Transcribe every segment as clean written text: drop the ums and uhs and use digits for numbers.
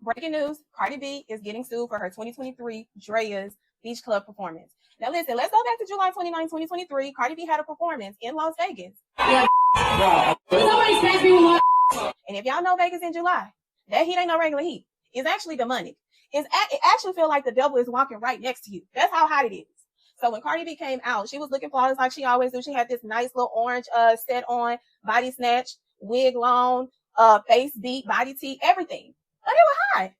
Breaking news, Cardi B is getting sued for her 2023 Drea's Beach Club performance. Now listen, let's go back to July 29, 2023. Cardi B had a performance in Las Vegas. Yeah. Somebody smash me with one. And if y'all know Vegas in July, that heat ain't no regular heat. It's actually demonic. It actually feels like the devil is walking right next to you. That's how hot it is. So when Cardi B came out, she was looking flawless like she always do. She had this nice little orange set on, body snatch, wig long, face beat, body tee, everything. But it was hot.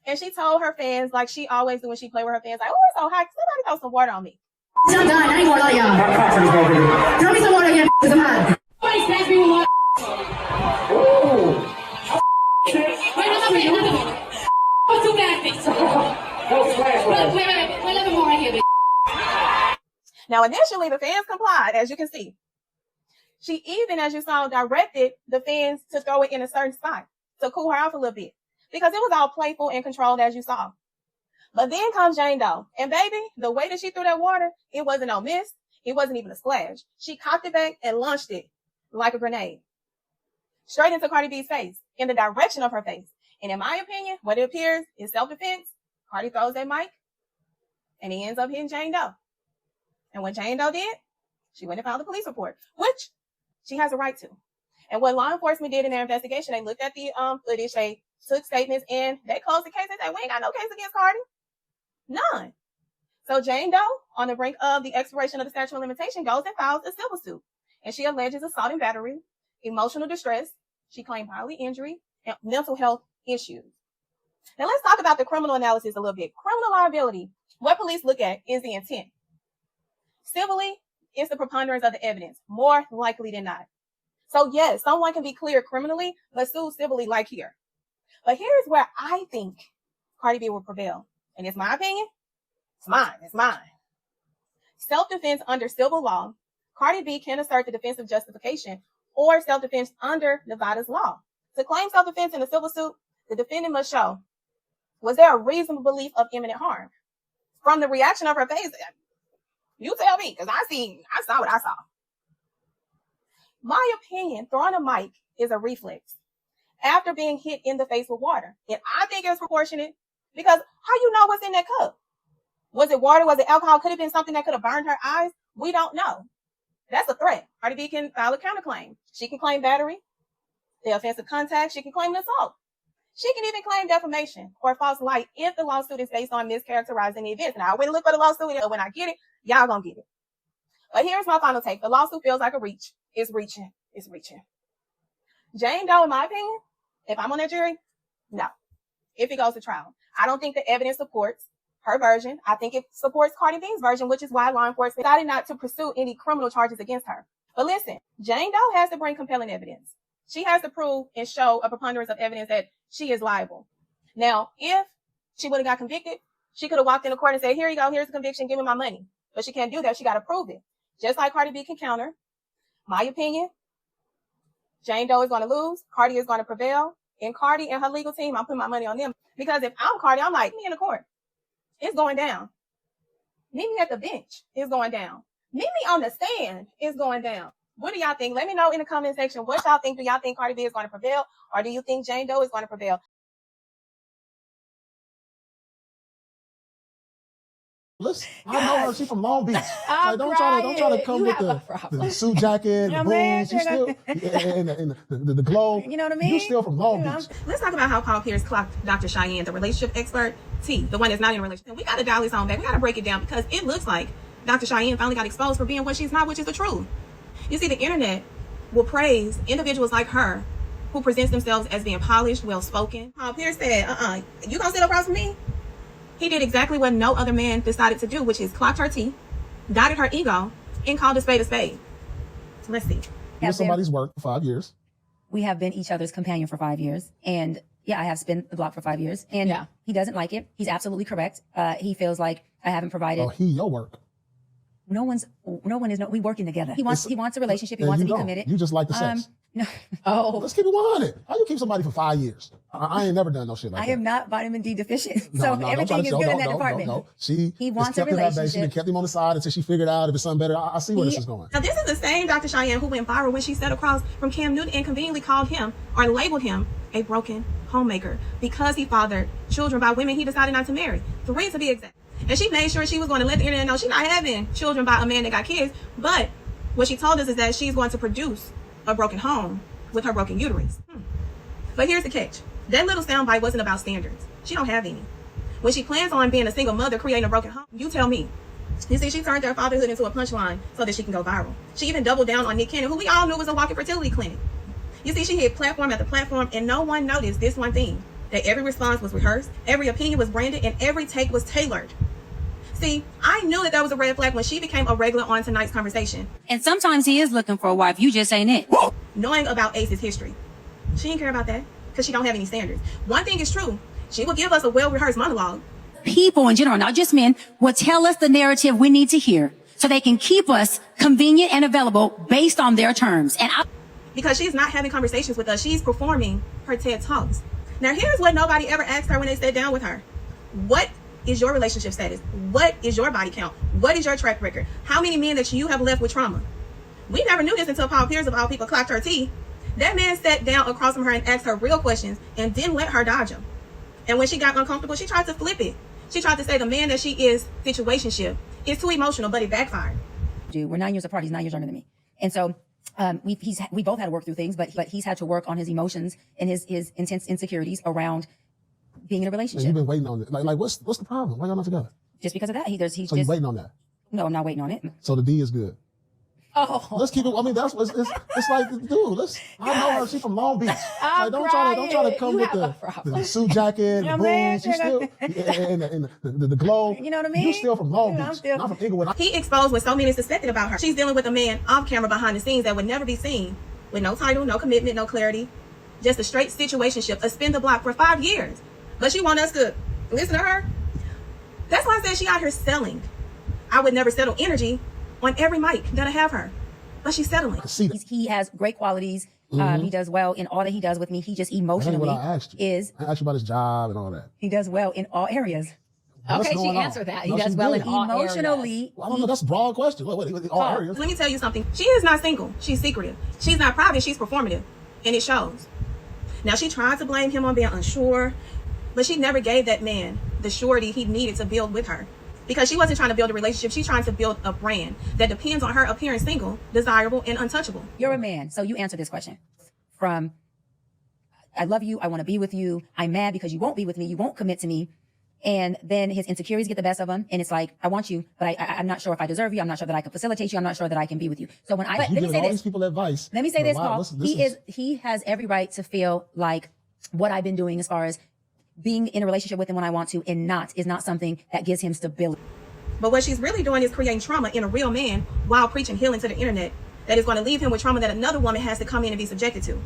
And she told her fans, like she always do when she play with her fans, like, oh, it's so hot. Somebody throw some water on me. I'm done. I ain't gonna lie, y'all. Throw me some water again, because I'm hot. Somebody smash me with water. Wait, another. What's too bad, bitch? Wait a little more right here, bitch. Now, initially, the fans complied, as you can see. She even, as you saw, directed the fans to throw it in a certain spot to cool her off a little bit because it was all playful and controlled, as you saw. But then comes Jane Doe. And baby, the way that she threw that water, it wasn't no miss. It wasn't even a splash. She cocked it back and launched it like a grenade straight into Cardi B's face, in the direction of her face. And in my opinion, what it appears is self-defense. Cardi throws that mic and he ends up hitting Jane Doe. And what Jane Doe did, she went and filed a police report, which she has a right to. And what law enforcement did in their investigation, they looked at the footage, they took statements, and they closed the case. They said, we ain't got no case against Cardi. None. So Jane Doe, on the brink of the expiration of the statute of limitation, goes and files a civil suit. And she alleges assault and battery, emotional distress. She claimed bodily injury and mental health issues. Now let's talk about the criminal analysis a little bit. Criminal liability, what police look at is the intent. Civilly, it's the preponderance of the evidence, more likely than not. So yes, someone can be cleared criminally, but sued civilly like here. But here's where I think Cardi B will prevail. And it's my opinion. It's mine. Self-defense under civil law, Cardi B can assert the defensive justification or self-defense under Nevada's law. To claim self-defense in a civil suit, the defendant must show, was there a reasonable belief of imminent harm? From the reaction of her face, you tell me, because I saw what I saw. My opinion, throwing a mic is a reflex after being hit in the face with water. And I think it's proportionate because how you know what's in that cup? Was it water? Was it alcohol? Could it have been something that could have burned her eyes? We don't know. That's a threat. Cardi B can file a counterclaim. She can claim battery, the offensive contact. She can claim assault. She can even claim defamation or false light if the lawsuit is based on mischaracterizing the events. Now, I wouldn't look for the lawsuit, and when I get it, y'all gonna get it. But here's my final take. The lawsuit feels like a reach. It's reaching. Jane Doe, in my opinion, if I'm on that jury, no. If it goes to trial, I don't think the evidence supports her version. I think it supports Cardi B's version, which is why law enforcement decided not to pursue any criminal charges against her. But listen, Jane Doe has to bring compelling evidence. She has to prove and show a preponderance of evidence that she is liable. Now, if she would have got convicted, she could have walked into court and said, here you go, here's the conviction, give me my money. But she can't do that. She got to prove it. Just like Cardi B can counter. My opinion, Jane Doe is going to lose. Cardi is going to prevail. And Cardi and her legal team, I'm putting my money on them. Because if I'm Cardi, I'm like, meet me in the court. It's going down. Meet me at the bench. It's going down. Meet me on the stand. It's going down. What do y'all think? Let me know in the comment section. What y'all think? Do y'all think Cardi B is going to prevail? Or do you think Jane Doe is going to prevail? Listen, I know her. She's from Long Beach. Like, don't try to come with the suit jacket, the boots. You still and the glow. You know what I mean? You still from Long Beach. Let's talk about how Paul Pierce clocked Dr. Cheyanne, the relationship expert, T, the one that's not in a relationship. We got to dial this on back. We got to break it down because it looks like Dr. Cheyanne finally got exposed for being what she's not, which is the truth. You see, the internet will praise individuals like her who presents themselves as being polished, well-spoken. Paul Pierce said, you gonna sit across from me? He did exactly what no other man decided to do, which is clocked her teeth, dotted her ego, and called a spade a spade. So let's see. You somebody's work for 5 years. We have been each other's companion for 5 years. And yeah, I have spent the block for 5 years. And yeah, he doesn't like it. He's absolutely correct. He feels like I haven't provided. Oh, your work. No one is, we working together. He wants a relationship. He wants to be committed. You just like the sex. No. Oh. Let's keep it 100. How you keep somebody for 5 years? I ain't never done no shit like that. I am not vitamin D deficient. So everything is good in that department. No. He wants a relationship. She kept him on the side until she figured out if it's something better. I see where this is going. Now, this is the same Dr. Cheyanne who went viral when she sat across from Cam Newton and conveniently called him or labeled him a broken homemaker because he fathered children by women he decided not to marry. 3 to be exact. And she made sure she was going to let the internet know she's not having children by a man that got kids. But what she told us is that she's going to produce a broken home with her broken uterus. But here's the catch. That little soundbite wasn't about standards. She don't have any. When she plans on being a single mother creating a broken home, you tell me. You see, she turned their fatherhood into a punchline so that she can go viral. She even doubled down on Nick Cannon, who we all knew was a walking fertility clinic. You see, she hit platform after platform, and no one noticed this one thing, that every response was rehearsed, every opinion was branded, and every take was tailored. See, I knew that was a red flag when she became a regular on tonight's conversation. And sometimes he is looking for a wife. You just ain't it. Knowing about Ace's history, she didn't care about that because she don't have any standards. One thing is true. She will give us a well-rehearsed monologue. People in general, not just men, will tell us the narrative we need to hear so they can keep us convenient and available based on their terms. And because she's not having conversations with us, she's performing her TED Talks. Now, here's what nobody ever asked her when they sat down with her. What is your relationship status? What is your body count? What is your track record? How many men that you have left with trauma? We never knew this until Paul Pierce of all people clocked her tea. That man sat down across from her and asked her real questions and didn't let her dodge them. And when she got uncomfortable, she tried to flip it. She tried to say the man that she is, situationship, is too emotional, but it backfired. Dude, we're 9 years apart. He's 9 years younger than me. And so we both had to work through things, but he's had to work on his emotions and his intense insecurities around being in a relationship. You've been waiting on it. Like what's the problem? Why y'all not together? Just because of that. So you're waiting on that? No, I'm not waiting on it. So the D is good. Oh. Let's keep it. I mean, that's what it's like, dude. I know her. She's from Long Beach. Like, don't try to come with the suit jacket, the boots. You still and the glow. You know what I mean? You still from Long Beach, not from Inglewood. He exposed what so many suspected about her. She's dealing with a man off camera behind the scenes that would never be seen, with no title, no commitment, no clarity, just a straight situationship, a spin the block for 5 years. But she want us to listen to her. That's why I said she out here selling. I would never settle energy on every mic that I have her, but she's settling. He has great qualities. He does well in all that he does with me. He just emotionally I asked you about his job and all that. He does well in all areas. Okay, she answered that. He does well in all emotionally. areas. Well, I don't know. That's a broad question. Wait, all areas. Let me tell you something. She is not single. She's secretive. She's not private. She's performative, and it shows. Now, she tried to blame him on being unsure, but she never gave that man the surety he needed to build with her. Because she wasn't trying to build a relationship. She's trying to build a brand that depends on her appearing single, desirable, and untouchable. You're a man, so you answer this question. From, I love you, I want to be with you, I'm mad because you won't be with me, you won't commit to me. And then his insecurities get the best of him. And it's like, I want you, but I'm not sure if I deserve you. I'm not sure that I can facilitate you. I'm not sure that I can be with you. So when let me say this. These people advice. Let me say this, Paul. He has every right to feel like what I've been doing as far as being in a relationship with him when I want to is not something that gives him stability. But what she's really doing is creating trauma in a real man while preaching healing to the internet that is going to leave him with trauma that another woman has to come in and be subjected to.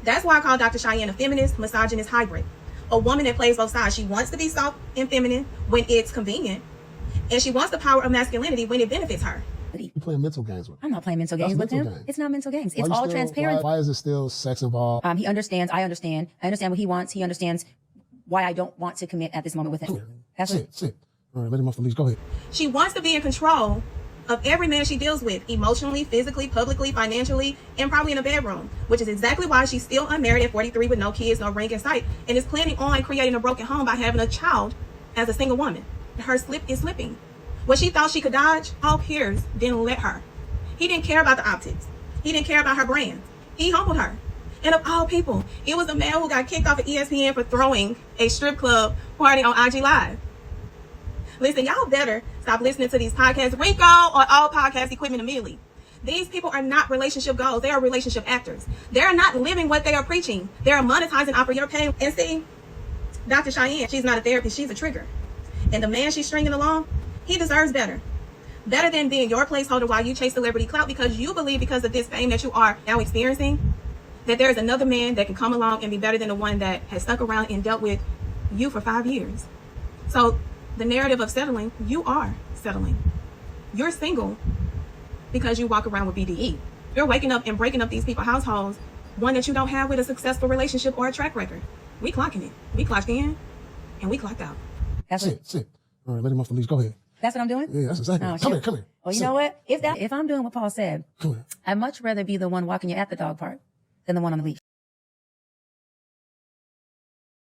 That's why I call Dr. Cheyanne a feminist, misogynist hybrid. A woman that plays both sides. She wants to be soft and feminine when it's convenient, and she wants the power of masculinity when it benefits her. You playing mental games with him. I'm not playing mental games with him. It's not mental games. It's all transparent. Why is it still sex involved? He understands. I understand what he wants. He understands why I don't want to commit at this moment with him. That's it. Sit. All right, let him off the leash. Go ahead. She wants to be in control of every man she deals with, emotionally, physically, publicly, financially, and probably in a bedroom, which is exactly why she's still unmarried at 43 with no kids, no ring in sight, and is planning on creating a broken home by having a child as a single woman. Her slip is slipping. What she thought she could dodge, Paul Pierce didn't let her. He didn't care about the optics. He didn't care about her brand. He humbled her. And of all people, it was a man who got kicked off of ESPN for throwing a strip club party on IG Live. Listen, y'all better stop listening to these podcasts. Rico on all podcast equipment immediately. These people are not relationship goals. They are relationship actors. They're not living what they are preaching. They are monetizing off of your pain. And see, Dr. Cheyanne, she's not a therapist. She's a trigger. And the man she's stringing along, he deserves better. Better than being your placeholder while you chase celebrity clout because you believe because of this fame that you are now experiencing that there is another man that can come along and be better than the one that has stuck around and dealt with you for 5 years. So the narrative of settling, you are settling. You're single because you walk around with BDE. You're waking up and breaking up these people's households, one that you don't have with a successful relationship or a track record. We clocking it. We clocked in and we clocked out. That's it. Sit. All right, let him off the leash. Go ahead. That's what I'm doing? Yeah, that's exactly. Oh, Come here. Well, you know what? If I'm doing what Paul said, Come here. I'd much rather be the one walking you at the dog park than the one on the leash.